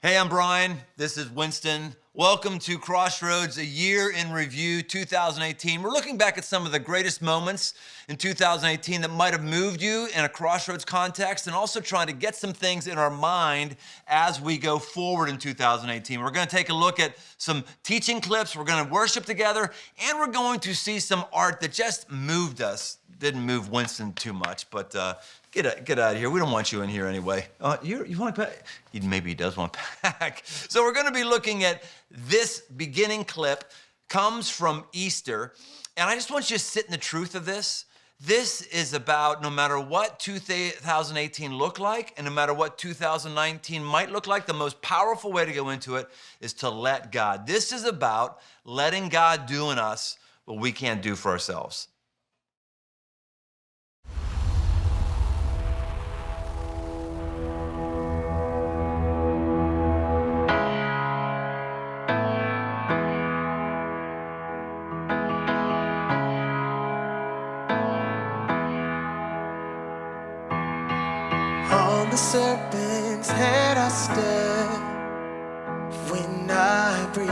Hey, I'm Brian. This is Winston. Welcome to Crossroads, a year in review, 2018. We're looking back at some of the greatest moments in 2018 that might have moved you in a Crossroads context, and also trying to get some things in our mind as we go forward in 2018. We're going to take a look at some teaching clips, we're going to worship together, and we're going to see some art that just moved us. Didn't move Winston too much, but get out of here. We don't want you in here anyway. You want to pack? Maybe he does want to pack. So we're going to be looking at this beginning clip. Comes from Easter, and I just want you to sit in the truth of this. This is about no matter what 2018 looked like, and no matter what 2019 might look like, the most powerful way to go into it is to let God. This is about letting God do in us what we can't do for ourselves. On the serpent's head I stand when I breathe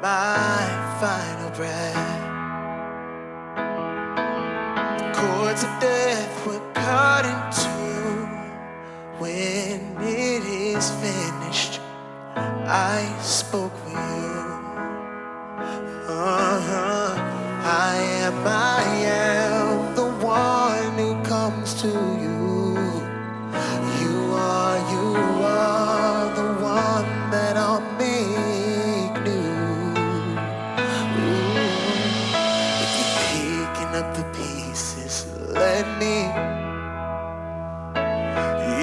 my final breath. The cords of death were cut in two. When it is finished, I spoke with you. I am the one who comes to you. You are the one that I'll make new. If you're picking up the pieces, let me.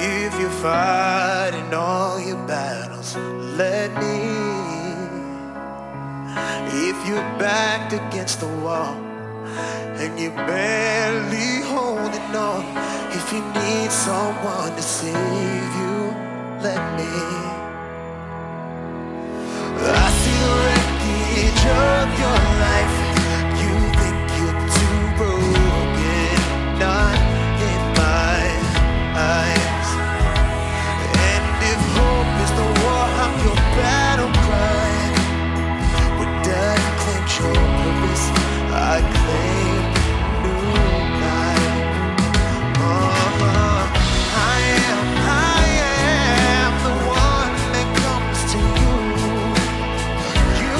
If you're fighting all your battles, let me. If you're backed against the wall and you're barely holding on, if you need someone to save you, let me. I see the wreckage of your life. You think you're too broken, not in my eyes. And if hope is the war, I'm your battle cry. With death clinch your purpose, I claim new life. I am the one that comes to you. You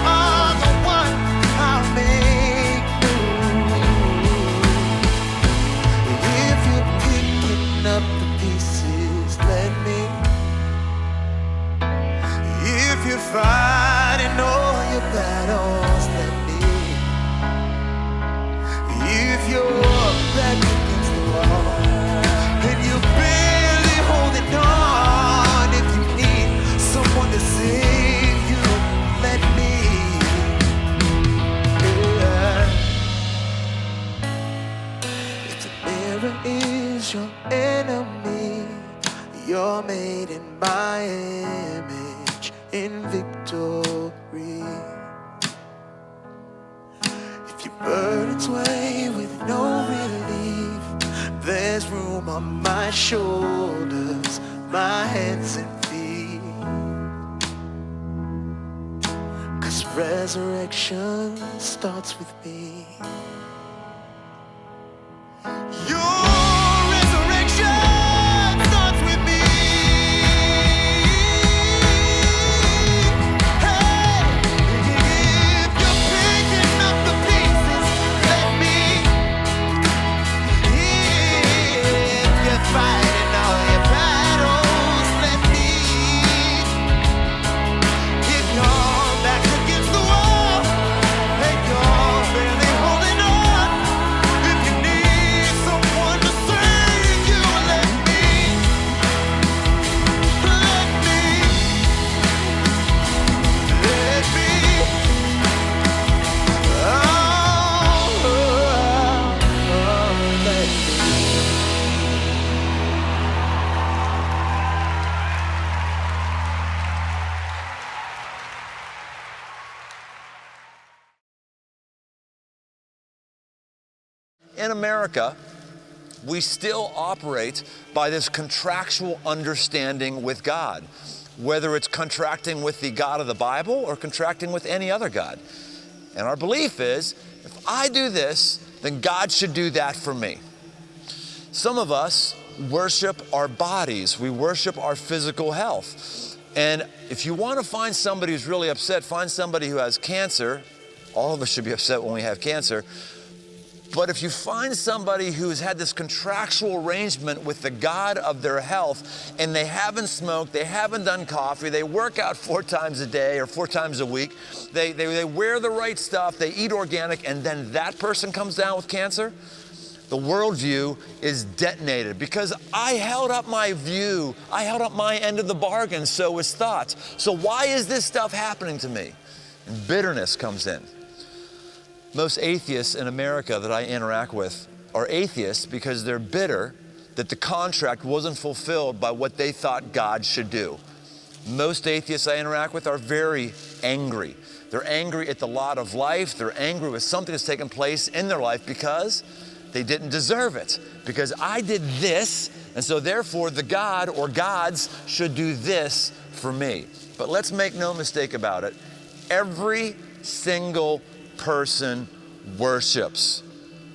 are the one I'll make new. If you're picking up the pieces, let me. If you're fighting all your battles, let me. If you're back against the wall and you're barely holding on, if you need someone to save you, let me. Yeah. If the mirror is your enemy, you're made in my image in victory. If your burdens weigh with no relief, there's room on my shoulders, my hands and feet. 'Cause resurrection starts with me. Your resurrection starts with me. Hey, if you're picking up the pieces, let me. If you're fighting all your battles, let me. If you're back against the wall and you're barely holding on, if you need someone to save you, let me. Let me. Let me. Oh, let me. In America, we still operate by this contractual understanding with God, whether it's contracting with the God of the Bible or contracting with any other God. And our belief is, if I do this, then God should do that for me. Some of us worship our bodies. We worship our physical health. And if you want to find somebody who's really upset, find somebody who has cancer. All of us should be upset when we have cancer. But if you find somebody who's had this contractual arrangement with the God of their health, and they haven't smoked, they haven't done coffee, they work out 4 times a day or 4 times a week, they wear the right stuff, they eat organic, and then that person comes down with cancer, the worldview is detonated because I held up my view, I held up my end of the bargain, so was thoughts. So why is this stuff happening to me? And bitterness comes in. Most atheists in America that I interact with are atheists because they're bitter that the contract wasn't fulfilled by what they thought God should do. Most atheists I interact with are very angry. They're angry at the lot of life. They're angry with something that's taken place in their life because they didn't deserve it. Because I did this, and so therefore the God or gods should do this for me. But let's make no mistake about it. Every single person worships.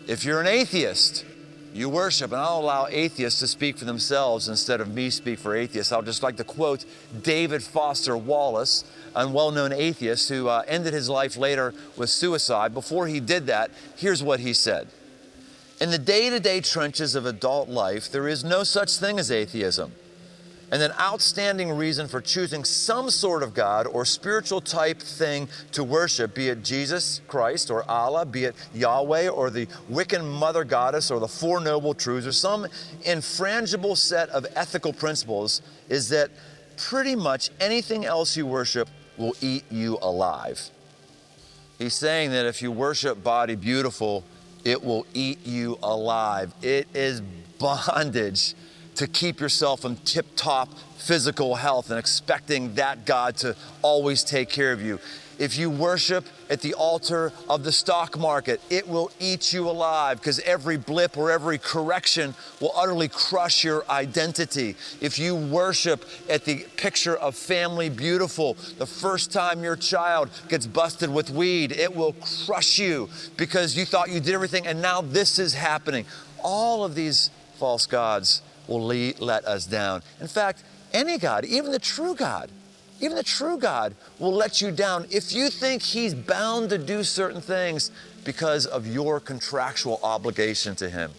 If you're an atheist, you worship, and I'll allow atheists to speak for themselves instead of me speak for atheists. I'll just like to quote David Foster Wallace, a well-known atheist who ended his life later with suicide. Before he did that, here's what he said. In the day-to-day trenches of adult life, there is no such thing as atheism. And an outstanding reason for choosing some sort of God or spiritual type thing to worship, be it Jesus Christ or Allah, be it Yahweh or the Wiccan mother goddess or the Four Noble Truths or some infrangible set of ethical principles, is that pretty much anything else you worship will eat you alive. He's saying that if you worship Body Beautiful, it will eat you alive. It is bondage to keep yourself in tip-top physical health and expecting that God to always take care of you. If you worship at the altar of the stock market, it will eat you alive because every blip or every correction will utterly crush your identity. If you worship at the picture of Family Beautiful, the first time your child gets busted with weed, it will crush you because you thought you did everything and now this is happening. All of these false gods will let us down. In fact, any God, even the true God will let you down if you think He's bound to do certain things because of your contractual obligation to Him.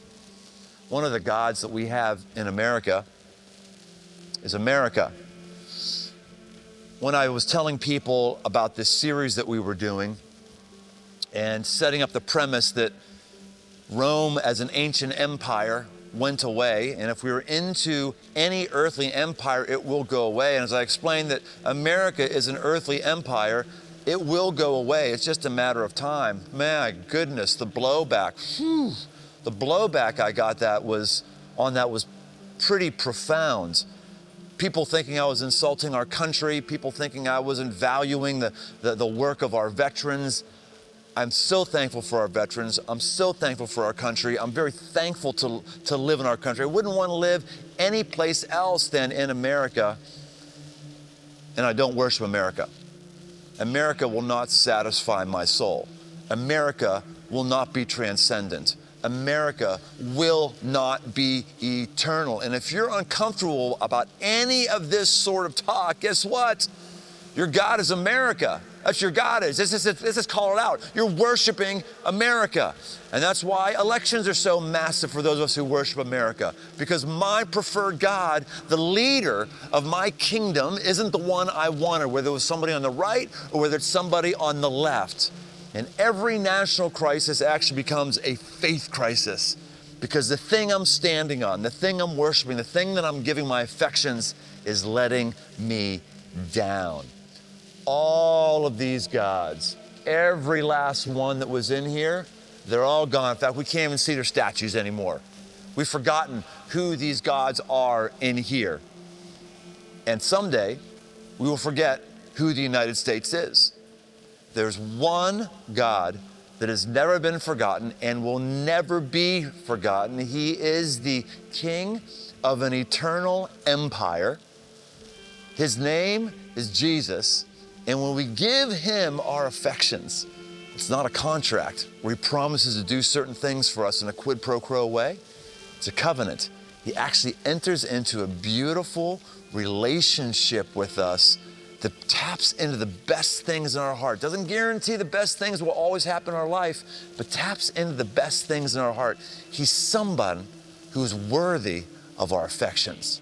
One of the gods that we have in America is America. When I was telling people about this series that we were doing and setting up the premise that Rome as an ancient empire went away, and if we were into any earthly empire, it will go away. And as I explained that America is an earthly empire, it will go away. It's just a matter of time. My goodness, the blowback. The blowback I got was pretty profound. People thinking I was insulting our country, people thinking I wasn't valuing the work of our veterans. I'm so thankful for our veterans. I'm so thankful for our country. I'm very thankful to live in our country. I wouldn't want to live any place else than in America. And I don't worship America. America will not satisfy my soul. America will not be transcendent. America will not be eternal. And if you're uncomfortable about any of this sort of talk, guess what? Your God is America. That's your God is. This is call it out. You're worshiping America. And that's why elections are so massive for those of us who worship America. Because my preferred God, the leader of my kingdom, isn't the one I wanted, whether it was somebody on the right or whether it's somebody on the left. And every national crisis actually becomes a faith crisis. Because the thing I'm standing on, the thing I'm worshiping, the thing that I'm giving my affections is letting me down. All of these gods, every last one that was in here, they're all gone. In fact, we can't even see their statues anymore. We've forgotten who these gods are in here. And someday, we will forget who the United States is. There's one God that has never been forgotten and will never be forgotten. He is the King of an eternal empire. His name is Jesus, and when we give him our affections, it's not a contract where he promises to do certain things for us in a quid pro quo way. It's a covenant. He actually enters into a beautiful relationship with us that taps into the best things in our heart. Doesn't guarantee the best things will always happen in our life, but taps into the best things in our heart. He's somebody who is worthy of our affections.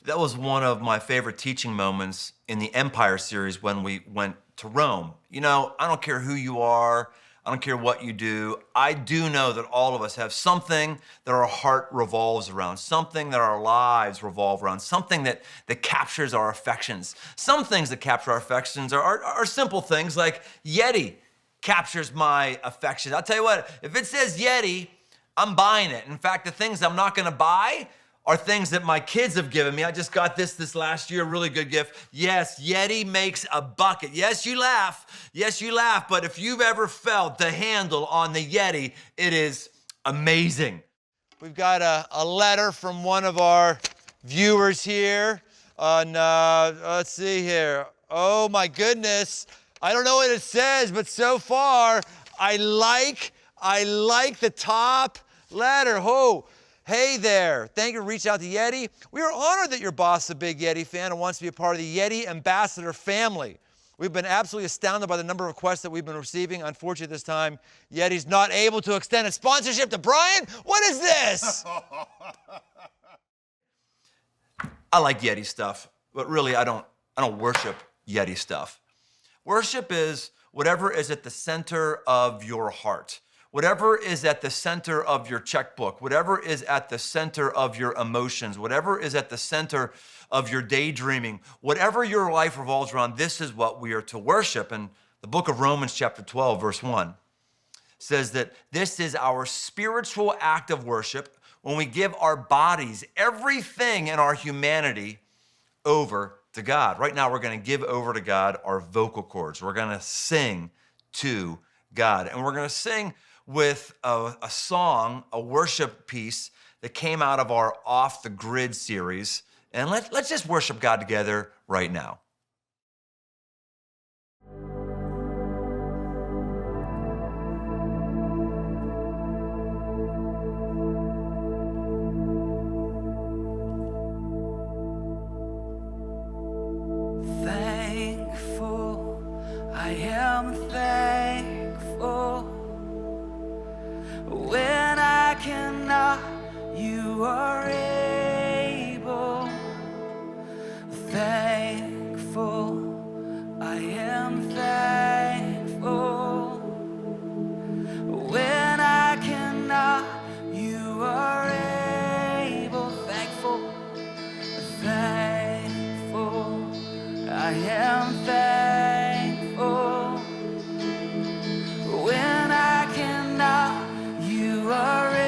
That was one of my favorite teaching moments in the Empire series when we went to Rome. You know, I don't care who you are, I don't care what you do. I do know that all of us have something that our heart revolves around, something that our lives revolve around, something that captures our affections. Some things that capture our affections are simple things like Yeti captures my affections. I'll tell you what, if it says Yeti, I'm buying it. In fact, the things I'm not gonna buy are things that my kids have given me. I just got this last year, really good gift. Yes, Yeti makes a bucket. Yes, you laugh. Yes, you laugh. But if you've ever felt the handle on the Yeti, it is amazing. We've got a letter from one of our viewers here on, let's see here. Oh my goodness. I don't know what it says, but so far, I like the top letter. Oh. Hey there, thank you for reaching out to Yeti. We are honored that your boss is a big Yeti fan and wants to be a part of the Yeti Ambassador family. We've been absolutely astounded by the number of requests that we've been receiving. Unfortunately, this time, Yeti's not able to extend a sponsorship to Brian. What is this? I like Yeti stuff, but really I don't worship Yeti stuff. Worship is whatever is at the center of your heart. Whatever is at the center of your checkbook, whatever is at the center of your emotions, whatever is at the center of your daydreaming, whatever your life revolves around, this is what we are to worship. And the book of Romans chapter 12, verse 1 says that this is our spiritual act of worship when we give our bodies, everything in our humanity, over to God. Right now, we're going to give over to God our vocal cords. We're going to sing to God, and we're going to sing with a song, a worship piece that came out of our Off the Grid series. And let's just worship God together right now. Thankful, I am thankful. When I cannot, you are able. Thankful, I am thankful. When I cannot, you are able. Thankful, thankful, I am thankful. When I cannot, you are able.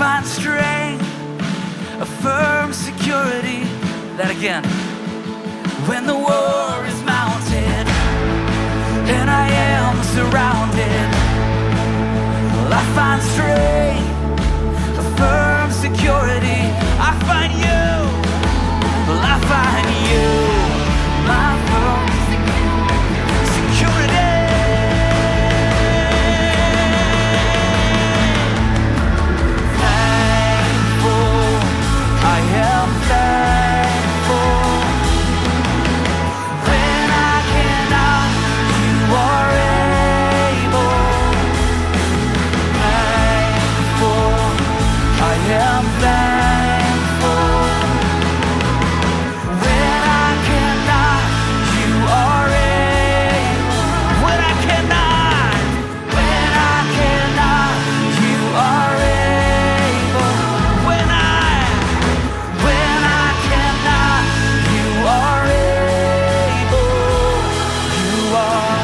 find strength, a firm security. That again. When the war is mounted and I am surrounded, well, I find strength, a firm security. I find you, well, I find you, my firm security. Thankful, I am thankful. When I cannot, you are able. Thankful, I am thankful. When I cannot, you are able. When I cannot, you are able. When I cannot, you are able. You are.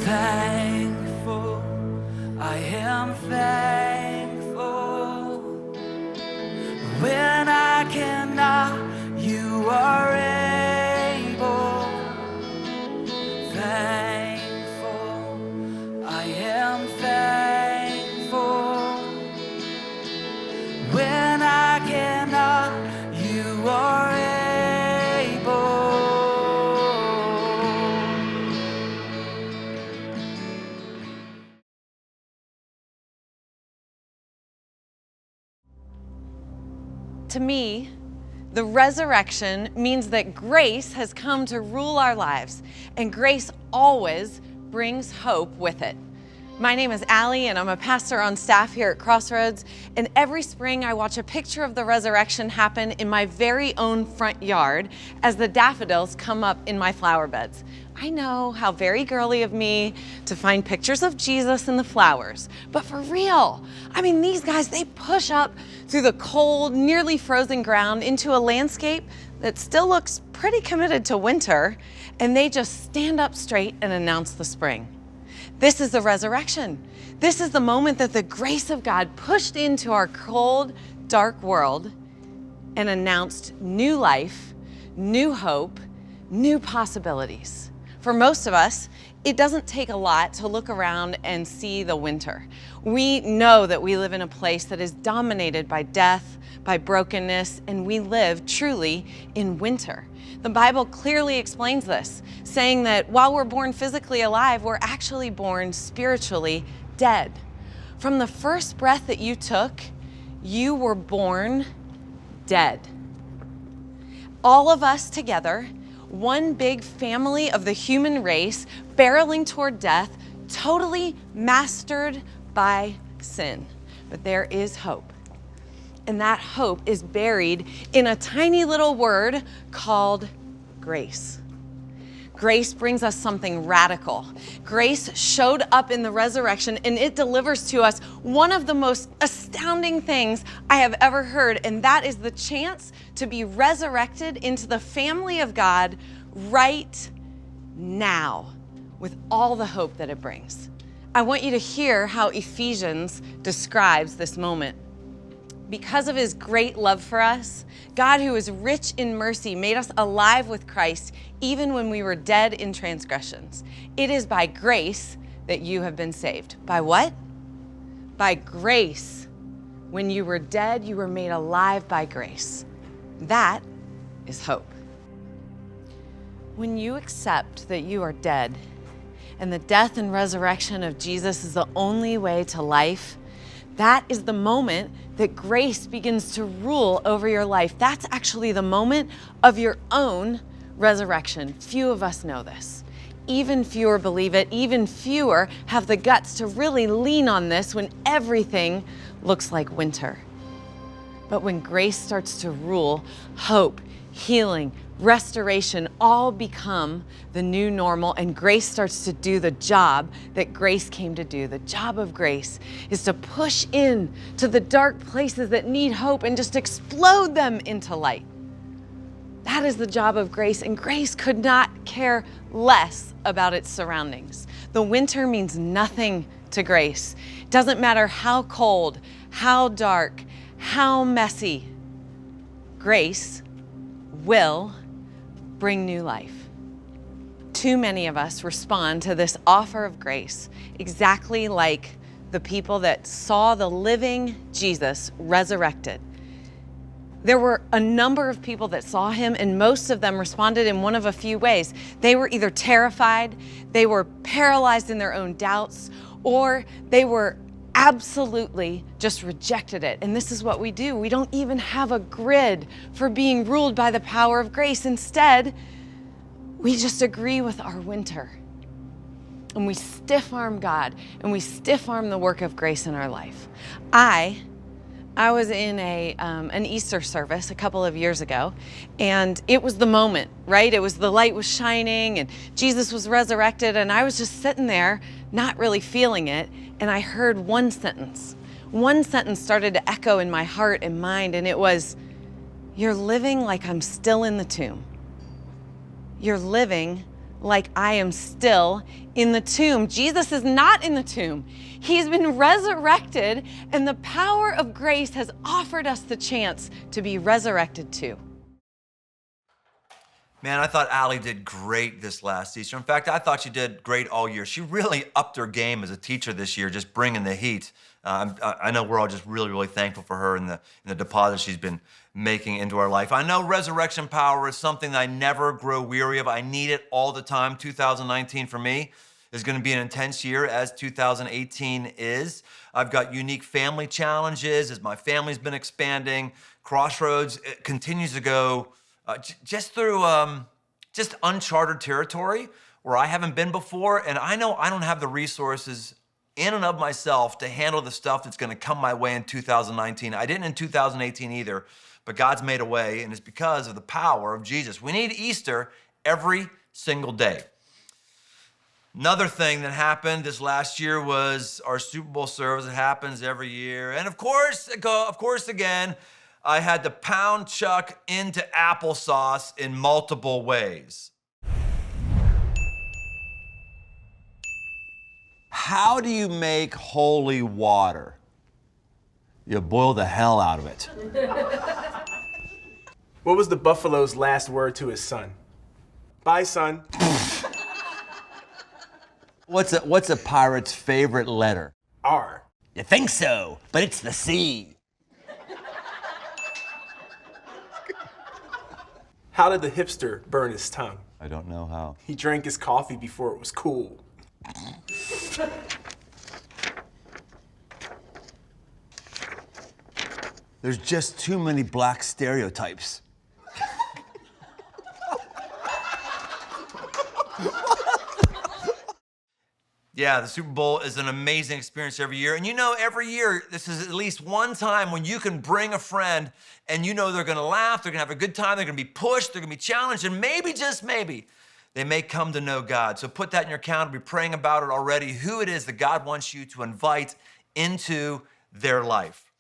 Thankful, I am thankful. When I cannot, you are able. Thankful, I am thankful. When I cannot, you are able. To me, the resurrection means that grace has come to rule our lives, and grace always brings hope with it. My name is Allie, and I'm a pastor on staff here at Crossroads, and every spring I watch a picture of the resurrection happen in my very own front yard as the daffodils come up in my flower beds. I know, how very girly of me to find pictures of Jesus in the flowers, but for real, I mean, these guys, they push up through the cold, nearly frozen ground into a landscape that still looks pretty committed to winter, and they just stand up straight and announce the spring. This is the resurrection. This is the moment that the grace of God pushed into our cold, dark world and announced new life, new hope, new possibilities. For most of us, it doesn't take a lot to look around and see the winter. We know that we live in a place that is dominated by death, by brokenness, and we live truly in winter. The Bible clearly explains this, saying that while we're born physically alive, we're actually born spiritually dead. From the first breath that you took, you were born dead. All of us together, one big family of the human race, barreling toward death, totally mastered by sin. But there is hope. And that hope is buried in a tiny little word called grace. Grace brings us something radical. Grace showed up in the resurrection, and it delivers to us one of the most astounding things I have ever heard, and that is the chance to be resurrected into the family of God right now, with all the hope that it brings. I want you to hear how Ephesians describes this moment. Because of his great love for us, God, who is rich in mercy, made us alive with Christ even when we were dead in transgressions. It is by grace that you have been saved. By what? By grace. When you were dead, you were made alive by grace. That is hope. When you accept that you are dead and the death and resurrection of Jesus is the only way to life, that is the moment that grace begins to rule over your life. That's actually the moment of your own resurrection. Few of us know this. Even fewer believe it. Even fewer have the guts to really lean on this when everything looks like winter. But when grace starts to rule, hope, healing, restoration all become the new normal, and grace starts to do the job that grace came to do. The job of grace is to push in to the dark places that need hope and just explode them into light. That is the job of grace, and grace could not care less about its surroundings. The winter means nothing to grace. It doesn't matter how cold, how dark, how messy. Grace will bring new life. Too many of us respond to this offer of grace exactly like the people that saw the living Jesus resurrected. There were a number of people that saw him, and most of them responded in one of a few ways. They were either terrified, they were paralyzed in their own doubts, or they were absolutely just rejected it. And this is what we do. We don't even have a grid for being ruled by the power of grace. Instead, we just agree with our winter. And we stiff-arm God, and we stiff-arm the work of grace in our life. I was in an Easter service a couple of years ago, and it was the moment, right? It was the light was shining, and Jesus was resurrected, and I was just sitting there, not really feeling it, and I heard one sentence. One sentence started to echo in my heart and mind, and it was, "You're living like I'm still in the tomb. You're living like I am still in the tomb." Jesus is not in the tomb. He's been resurrected, and the power of grace has offered us the chance to be resurrected too. Man, I thought Allie did great this last Easter. In fact, I thought she did great all year. She really upped her game as a teacher this year, just bringing the heat. I know we're all just really, really thankful for her and the deposit she's been making into our life. I know resurrection power is something that I never grow weary of. I need it all the time. 2019 for me is going to be an intense year, as 2018 is. I've got unique family challenges as my family's been expanding. Crossroads continues to go just through just uncharted territory where I haven't been before, and I know I don't have the resources in and of myself to handle the stuff that's going to come my way in 2019. I didn't in 2018 either, but God's made a way, and it's because of the power of Jesus. We need Easter every single day. Another thing that happened this last year was our Super Bowl service. It happens every year, and of course again, I had to pound Chuck into applesauce in multiple ways. How do you make holy water? You boil the hell out of it. What was the buffalo's last word to his son? Bye, son. What's a pirate's favorite letter? R. You think so, but it's the C. How did the hipster burn his tongue? I don't know how. He drank his coffee before it was cool. There's just too many black stereotypes. Yeah, the Super Bowl is an amazing experience every year. And you know, every year, this is at least one time when you can bring a friend and you know they're gonna laugh, they're gonna have a good time, they're gonna be pushed, they're gonna be challenged, and maybe, just maybe, they may come to know God. So put that in your calendar, be praying about it already, who it is that God wants you to invite into their life.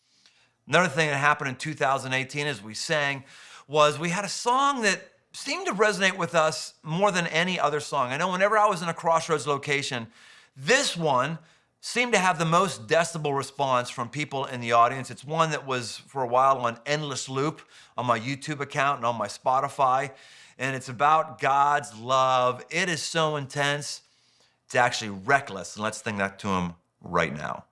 Another thing that happened in 2018, as we sang, was we had a song that seemed to resonate with us more than any other song. I know whenever I was in a Crossroads location, this one seemed to have the most decibel response from people in the audience. It's one that was for a while on endless loop on my YouTube account and on my Spotify. And it's about God's love. It is so intense, it's actually reckless. And let's sing that to him right now.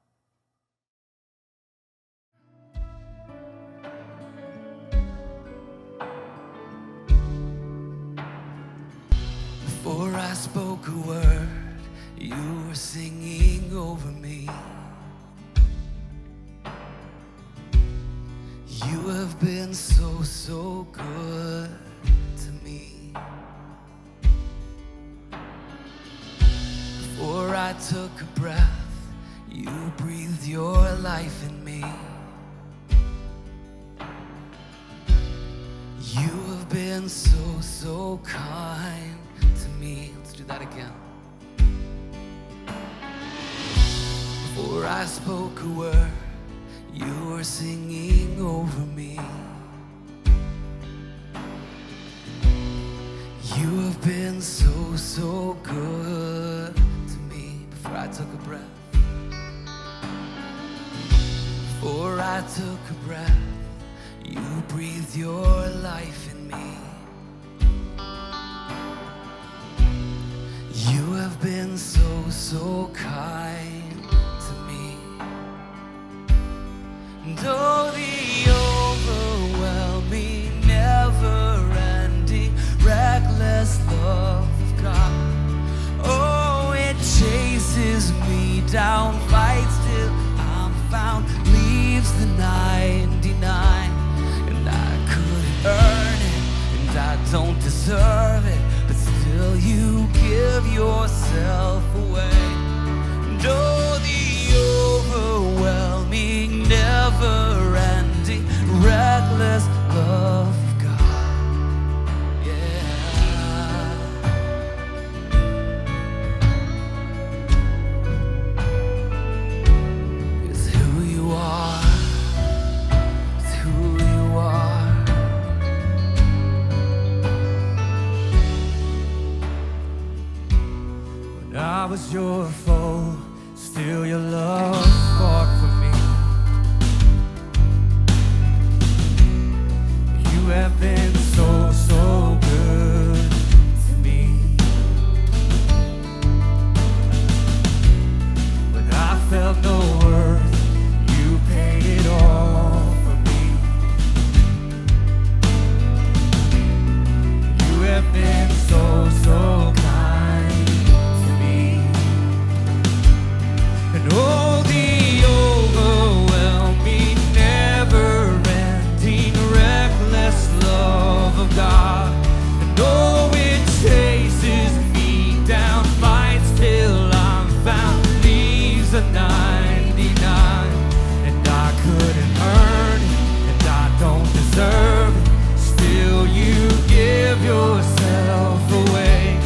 Before I spoke a word, you were singing over me. You have been so, so good to me. Before I took a breath, you breathed your life in me. You have been so, so kind to me. Let's do that again. Before I spoke a word, you were singing over me. You have been so, so good to me. Before I took a breath, before I took a breath, you breathed your life in me. You have been so, so kind to me. And oh, the overwhelming, never-ending, reckless love of God. Oh, it chases me down, fights till I'm found, leaves the 99. And I couldn't earn it, and I don't deserve it, but still you give yourself away. And oh, the overwhelming, never-ending, reckless love of God. Yeah. It's who you are. It's who you are. When I was your foe, still your love fought for me. You have been so, so good to me. When I felt no worth, you paid it all for me. You have been so, so kind to me. And oh, the overwhelming, never-ending, reckless love of God. And oh, it chases me down, fights till I'm found, leaves a 99. And I couldn't earn it, and I don't deserve it, still you give yourself away.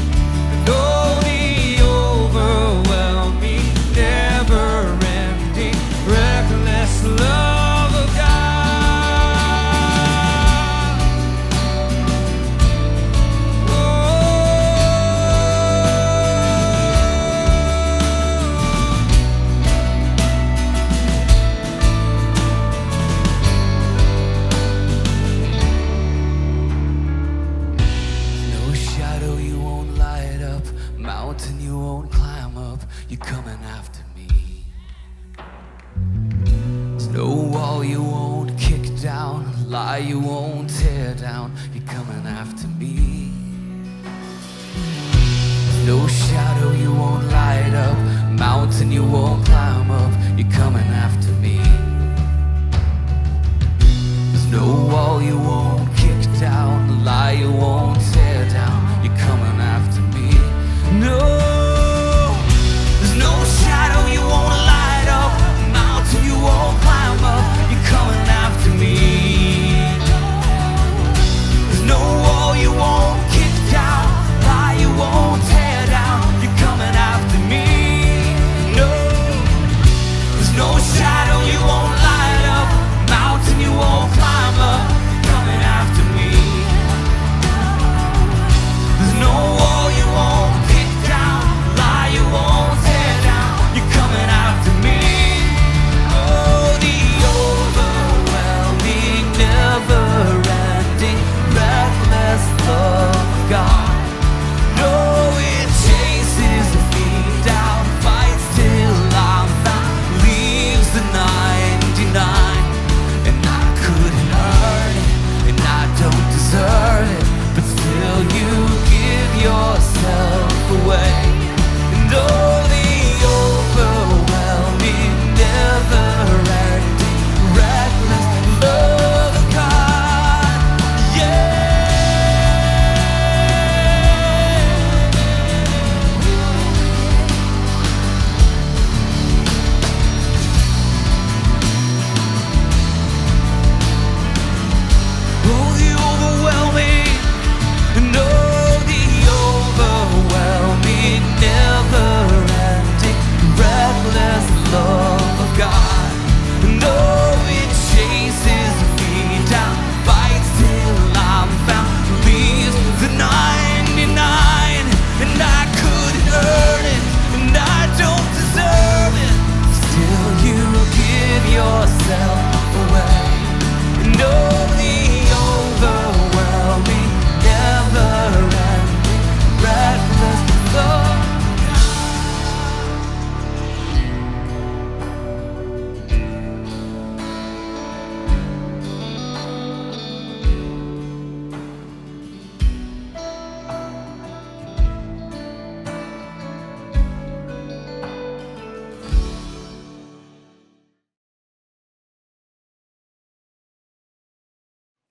And oh, the overwhelming, never-ending, reckless love of God. No shadow you won't light up, mountain you won't climb up, you're coming after me. There's no wall you won't kick down, lie you won't tear down, you're coming after me. There's no shadow you won't light up, mountain you won't climb up, you're coming after me. There's no wall you won't kick down, lie you won't tear down, you're coming after me. No, there's no shadow you won't light up, mountain you won't climb up, you're coming after me. There's no wall you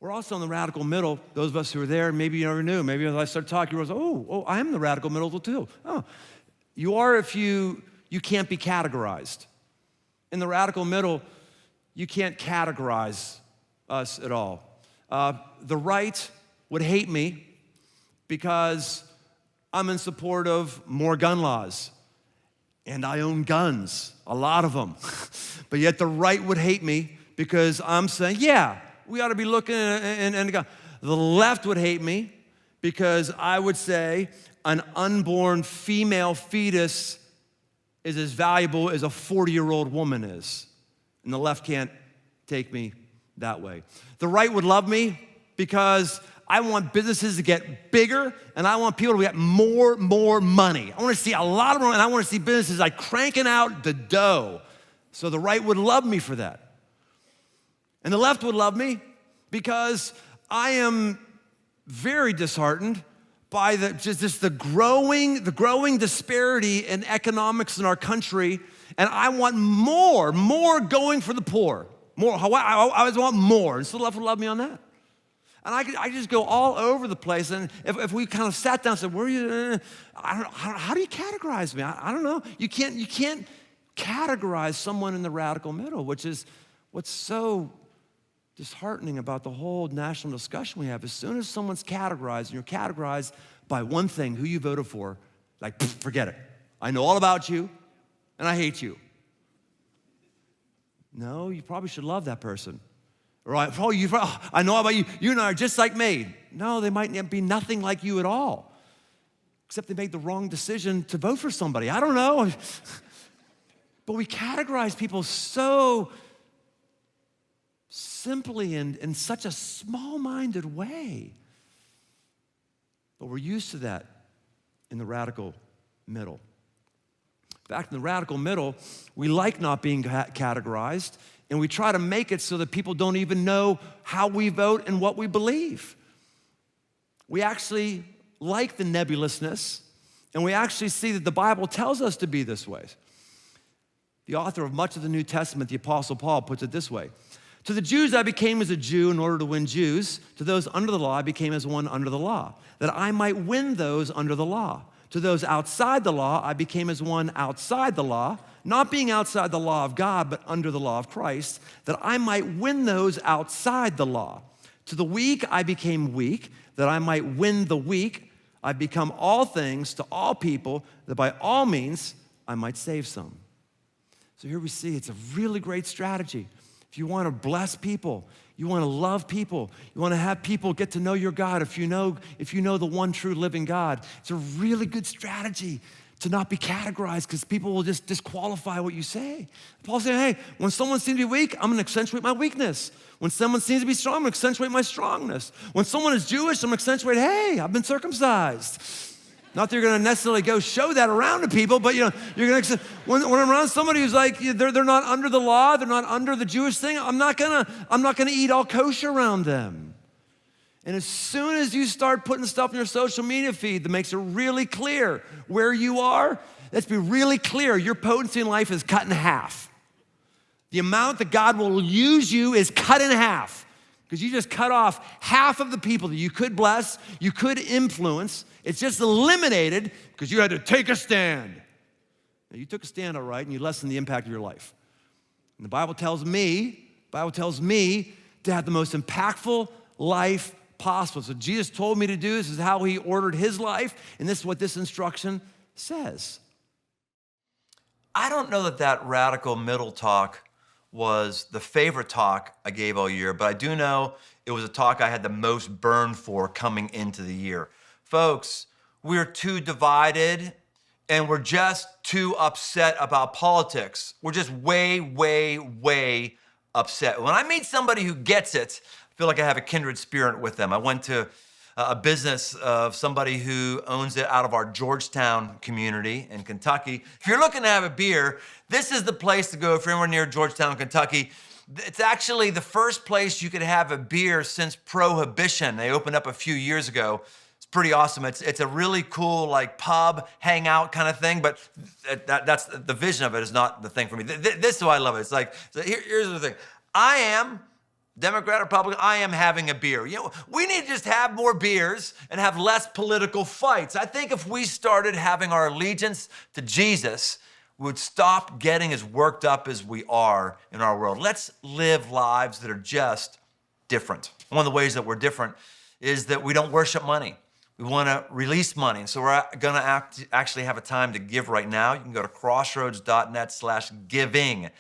We're also in the radical middle. Those of us who are there, maybe you never knew. Maybe as I start talking, you realize, oh, I am the radical middle too. Oh, you are if you can't be categorized. In the radical middle, you can't categorize us at all. The right would hate me because I'm in support of more gun laws. And I own guns, a lot of them. But yet the right would hate me because I'm saying, yeah, we ought to be looking at a gun. The left would hate me because I would say an unborn female fetus is as valuable as a 40-year-old woman is. And the left can't take me that way. The right would love me because I want businesses to get bigger and I want people to get more money. I want to see a lot of money and I want to see businesses like cranking out the dough. So the right would love me for that. And the left would love me because I am very disheartened by the growing disparity in economics in our country, and I want more going for the poor. More, I always want more, and so the left would love me on that. And I just go all over the place, and if we kind of sat down and said, where are you, how do you categorize me? I don't know. You can't categorize someone in the radical middle, which is what's so disheartening about the whole national discussion we have. As soon as someone's categorized, and you're categorized by one thing, who you voted for, like, forget it. I know all about you, and I hate you. No, you probably should love that person. Or I know about you. You and I are just like me. No, they might be nothing like you at all, except they made the wrong decision to vote for somebody. I don't know. But we categorize people so simply and in such a small-minded way. But we're used to that in the radical middle. In fact, in the radical middle, we like not being categorized, and we try to make it so that people don't even know how we vote and what we believe. We actually like the nebulousness, and we actually see that the Bible tells us to be this way. The author of much of the New Testament, the Apostle Paul, puts it this way: to the Jews I became as a Jew in order to win Jews. To those under the law I became as one under the law, that I might win those under the law. To those outside the law I became as one outside the law, not being outside the law of God, but under the law of Christ, that I might win those outside the law. To the weak I became weak, that I might win the weak. I become all things to all people, that by all means I might save some. So here we see it's a really great strategy. If you want to bless people, you want to love people, you want to have people get to know your God, if you know the one true living God, it's a really good strategy to not be categorized, because people will just disqualify what you say. Paul's saying, hey, when someone seems to be weak, I'm going to accentuate my weakness. When someone seems to be strong, I'm going to accentuate my strongness. When someone is Jewish, I'm going to accentuate, hey, I've been circumcised. Not that you're going to necessarily go show that around to people, but you're going to, when I'm around somebody who's like, they're not under the law, they're not under the Jewish thing, I'm not going to eat all kosher around them. And as soon as you start putting stuff in your social media feed that makes it really clear where you are, let's be really clear, your potency in life is cut in half. The amount that God will use you is cut in half, because you just cut off half of the people that you could bless, you could influence. It's just eliminated because you had to take a stand. Now, you took a stand, all right, and you lessened the impact of your life. And the Bible tells me to have the most impactful life possible. So Jesus told me to do this. This is how he ordered his life, and this is what this instruction says. I don't know that radical middle talk was the favorite talk I gave all year, but I do know it was a talk I had the most burn for coming into the year. Folks, we're too divided and we're just too upset about politics. We're just way upset. When I meet somebody who gets it, I feel like I have a kindred spirit with them. I went to a business of somebody who owns it out of our Georgetown community in Kentucky. If you're looking to have a beer, this is the place to go if you're anywhere near Georgetown, Kentucky. It's actually the first place you could have a beer since Prohibition. They opened up a few years ago. Pretty awesome. It's a really cool like pub hangout kind of thing, but that's the vision of it is not the thing for me. This is why I love it. It's like, so here's the thing. I am Democrat, Republican, I am having a beer. You know, we need to just have more beers and have less political fights. I think if we started having our allegiance to Jesus, we would stop getting as worked up as we are in our world. Let's live lives that are just different. One of the ways that we're different is that we don't worship money. We want to release money. So we're going to actually have a time to give right now. You can go to crossroads.net/giving.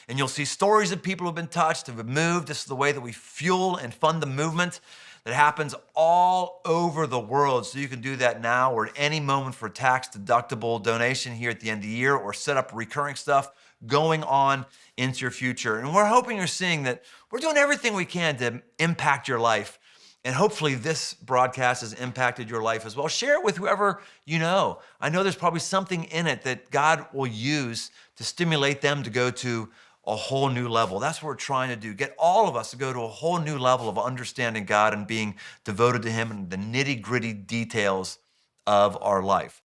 And you'll see stories of people who have been touched, who have moved. This is the way that we fuel and fund the movement that happens all over the world. So you can do that now or at any moment for tax-deductible donation here at the end of the year, or set up recurring stuff going on into your future. And we're hoping you're seeing that we're doing everything we can to impact your life. And hopefully this broadcast has impacted your life as well. Share it with whoever you know. I know there's probably something in it that God will use to stimulate them to go to a whole new level. That's what we're trying to do. Get all of us to go to a whole new level of understanding God and being devoted to Him and the nitty-gritty details of our life.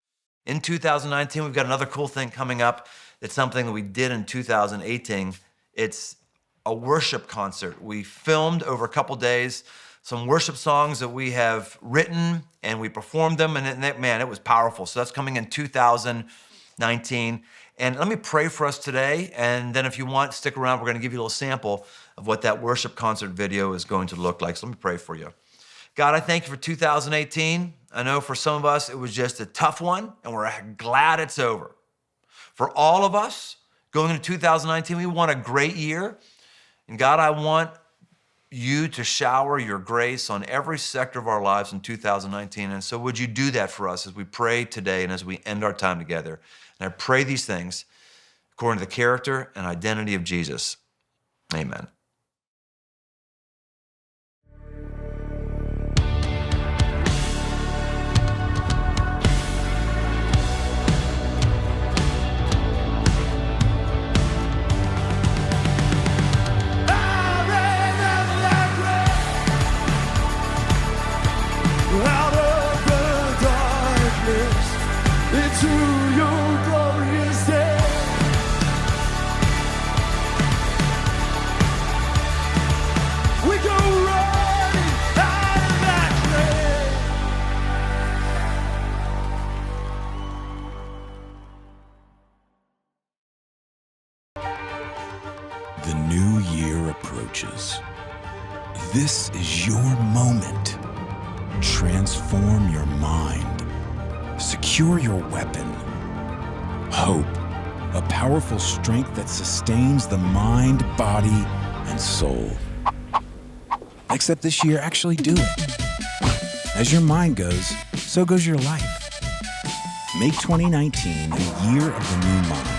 In 2019, we've got another cool thing coming up. It's something that we did in 2018. It's a worship concert. We filmed over a couple days some worship songs that we have written, and we performed them, and man, it was powerful. So that's coming in 2019. And let me pray for us today, and then if you want, stick around. We're going to give you a little sample of what that worship concert video is going to look like. So let me pray for you. God, I thank you for 2018. I know for some of us, it was just a tough one, and we're glad it's over. For all of us, going into 2019, we want a great year. And God, I want you to shower your grace on every sector of our lives in 2019. And so would you do that for us as we pray today and as we end our time together? And I pray these things according to the character and identity of Jesus. Amen. Out of the darkness into your glorious day. We go running out of that grave. The new year approaches. This is your moment. Transform your mind. Secure your weapon. Hope, a powerful strength that sustains the mind, body, and soul. Except this year, actually do it. As your mind goes, so goes your life. Make 2019 a year of the new mind.